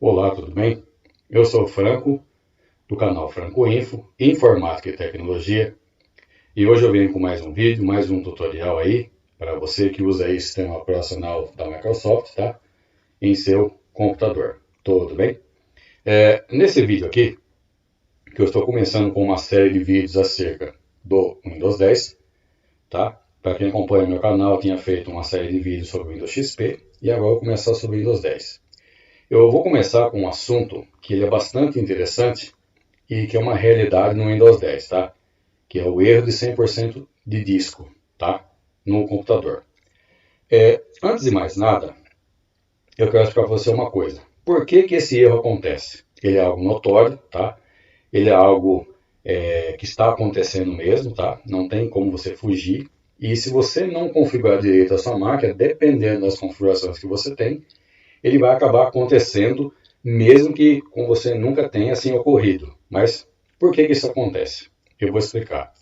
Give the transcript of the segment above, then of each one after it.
Olá, tudo bem? Eu sou o Franco, do canal Franco Info, Informática e Tecnologia, e hoje eu venho com mais um vídeo, mais um tutorial aí, para você que usa aí o sistema operacional da Microsoft, tá? Em seu computador. Tudo bem? Nesse vídeo aqui, que eu estou começando com uma série de vídeos acerca do Windows 10, tá? Para quem acompanha meu canal, eu tinha feito uma série de vídeos sobre o Windows XP, e agora eu vou começar sobre o Windows 10. Eu vou começar com um assunto que ele é bastante interessante e que é uma realidade no Windows 10, tá? Que é o erro de 100% de disco, tá? No computador. Antes de mais nada, eu quero explicar para você uma coisa. Por que esse erro acontece? Ele é algo notório, tá? Ele é algo que está acontecendo mesmo, tá? Não tem como você fugir. E se você não configurar direito a sua máquina, dependendo das configurações que você tem, ele vai acabar acontecendo, mesmo que com você nunca tenha assim ocorrido. Mas por que isso acontece? Eu vou explicar.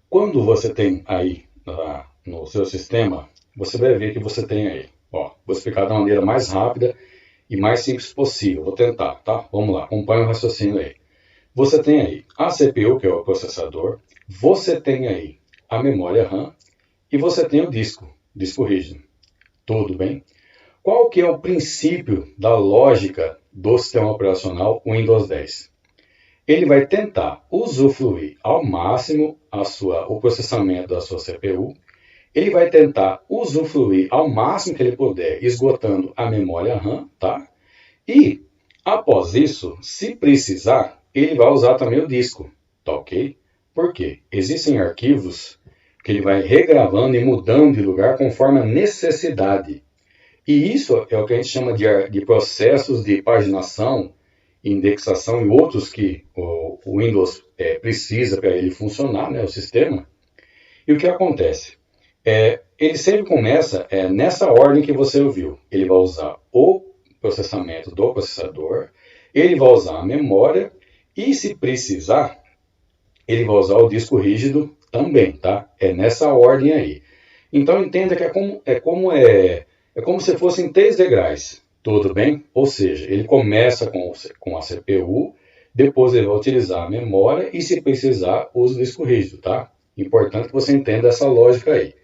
Quando você tem aí no seu sistema, você vai ver que você tem aí. Ó, vou explicar da maneira mais rápida e mais simples possível. Vou tentar, tá? Vamos lá, acompanha o raciocínio aí. Você tem aí a CPU, que é o processador. Você tem aí a memória RAM. E você tem o disco rígido. Tudo bem? Qual que é o princípio da lógica do sistema operacional Windows 10? Ele vai tentar usufruir ao máximo o processamento da sua CPU. Ele vai tentar usufruir ao máximo que ele puder, esgotando a memória RAM, tá? E, após isso, se precisar, ele vai usar também o disco, tá ok? Por quê? Existem arquivos que ele vai regravando e mudando de lugar conforme a necessidade. E isso é o que a gente chama de processos de paginação, indexação e outros que o Windows precisa para ele funcionar, né, o sistema. E o que acontece? Ele sempre começa nessa ordem que você ouviu. Ele vai usar o processamento do processador, ele vai usar a memória e, se precisar, ele vai usar o disco rígido também, tá? É nessa ordem aí. Então entenda que é como se fossem 3 degraus, tudo bem? Ou seja, ele começa com a CPU, depois ele vai utilizar a memória e, se precisar, usa o disco rígido, tá? Importante que você entenda essa lógica aí.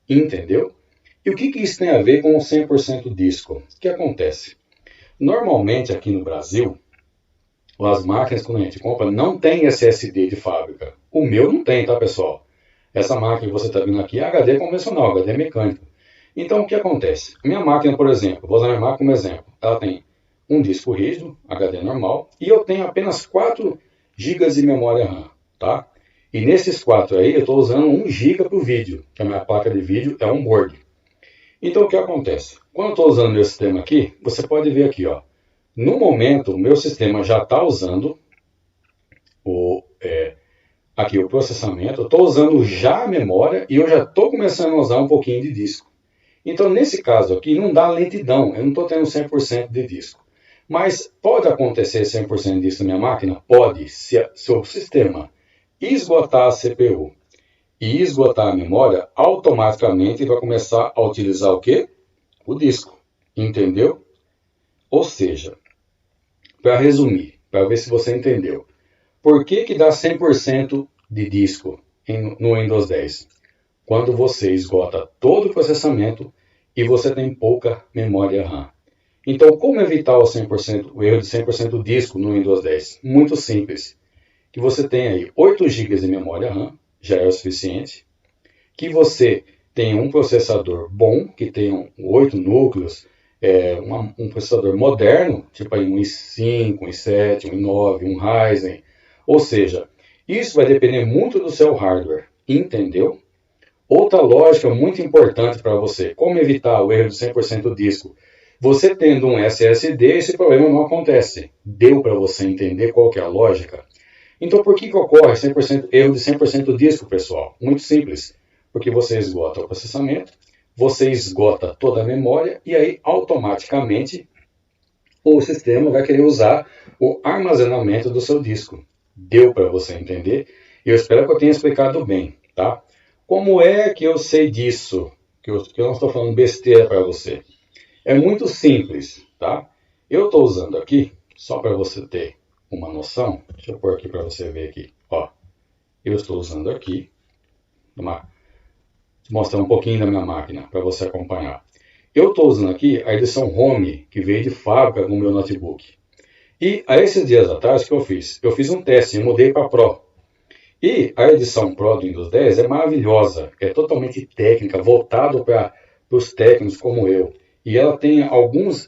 Entendeu? E o que isso tem a ver com o 100% disco? O que acontece? Normalmente aqui no Brasil, as máquinas quando a gente compra não tem SSD de fábrica. O meu não tem, tá, pessoal? Essa máquina que você está vendo aqui é HD convencional, HD mecânico. Então, o que acontece? A minha máquina, por exemplo, vou usar a minha máquina como exemplo. Ela tem um disco rígido, HD normal, e eu tenho apenas 4 GB de memória RAM, tá? E nesses 4 aí, eu estou usando 1 GB para o vídeo, que a minha placa de vídeo é um board. Então, o que acontece? Quando eu estou usando o meu sistema aqui, você pode ver aqui, ó. No momento, o meu sistema já está usando aqui o processamento, eu estou usando já a memória e eu já estou começando a usar um pouquinho de disco. Então, nesse caso aqui, não dá lentidão, eu não estou tendo 100% de disco. Mas pode acontecer 100% disso na minha máquina? Pode, se o sistema esgotar a CPU e esgotar a memória, automaticamente vai começar a utilizar o quê? O disco, entendeu? Ou seja, para resumir, para ver se você entendeu, por que dá 100% de disco no Windows 10? Quando você esgota todo o processamento e você tem pouca memória RAM. Então, como evitar o erro de 100% disco no Windows 10? Muito simples. Que você tem aí 8 GB de memória RAM, já é o suficiente. Que você tem um processador bom, que tem 8 núcleos, um processador moderno, tipo aí um i5, um i7, um i9, um Ryzen. Ou seja, isso vai depender muito do seu hardware, entendeu? Outra lógica muito importante para você, como evitar o erro de 100% disco. Você tendo um SSD, esse problema não acontece. Deu para você entender qual que é a lógica? Então, por que ocorre erro de 100% disco, pessoal? Muito simples. Porque você esgota o processamento, você esgota toda a memória e aí, automaticamente, o sistema vai querer usar o armazenamento do seu disco. Deu para você entender? Eu espero que eu tenha explicado bem, tá? Como é que eu sei disso? Que eu não estou falando besteira para você. É muito simples, tá? Eu estou usando aqui, só para você ter uma noção, deixa eu pôr aqui para você ver aqui, ó. Eu estou usando aqui, vou mostrar um pouquinho da minha máquina para você acompanhar. Eu estou usando aqui a edição Home, que veio de fábrica no meu notebook. E há esses dias atrás, o que eu fiz? Eu fiz um teste e mudei para Pro. E a edição Pro do Windows 10 é maravilhosa, é totalmente técnica, voltado para os técnicos como eu. E ela tem alguns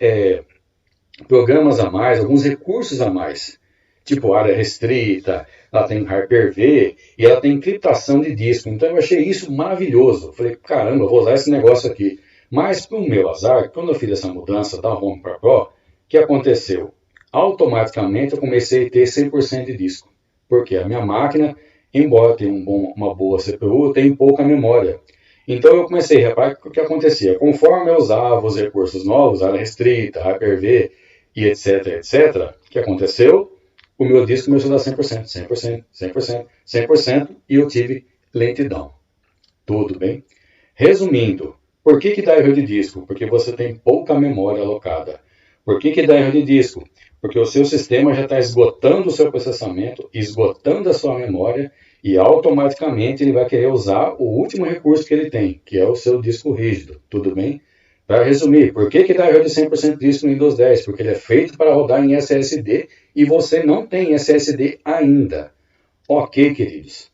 programas a mais, alguns recursos a mais, tipo área restrita, ela tem Hyper-V e ela tem encriptação de disco. Então eu achei isso maravilhoso. Falei, caramba, eu vou usar esse negócio aqui. Mas para o meu azar, quando eu fiz essa mudança da Home para Pro, o que aconteceu? Automaticamente eu comecei a ter 100% de disco. Porque a minha máquina, embora tenha uma boa CPU, tem pouca memória. Então eu comecei a reparar o que acontecia. Conforme eu usava os recursos novos, área restrita, Hyper-V e etc, o que aconteceu? O meu disco começou a dar 100%, 100%, 100%, 100% e eu tive lentidão. Tudo bem? Resumindo, por que dá erro de disco? Porque você tem pouca memória alocada. Por que dá erro de disco? Porque o seu sistema já está esgotando o seu processamento, esgotando a sua memória e automaticamente ele vai querer usar o último recurso que ele tem, que é o seu disco rígido. Tudo bem? Para resumir, por que dá erro de 100% disco no Windows 10? Porque ele é feito para rodar em SSD e você não tem SSD ainda. Ok, queridos.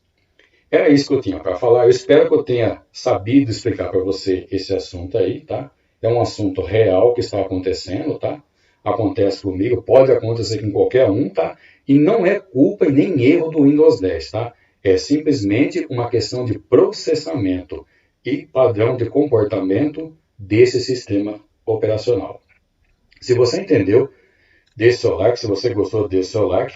Era isso que eu tinha para falar. Eu espero que eu tenha sabido explicar para você esse assunto aí, tá? É um assunto real que está acontecendo, tá? Acontece comigo, pode acontecer com qualquer um, tá? E não é culpa e nem erro do Windows 10, tá? É simplesmente uma questão de processamento e padrão de comportamento desse sistema operacional. Se você entendeu, deixe seu like. Se você gostou, deixe seu like.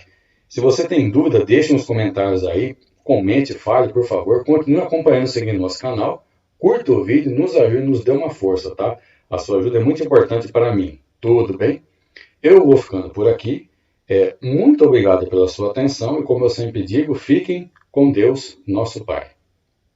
Se você tem dúvida, deixe nos comentários aí. Comente, fale, por favor. Continue acompanhando, seguindo nosso canal. Curta o vídeo, nos ajude, nos dê uma força, tá? A sua ajuda é muito importante para mim. Tudo bem? Eu vou ficando por aqui. Muito obrigado pela sua atenção e, como eu sempre digo, fiquem com Deus, nosso Pai.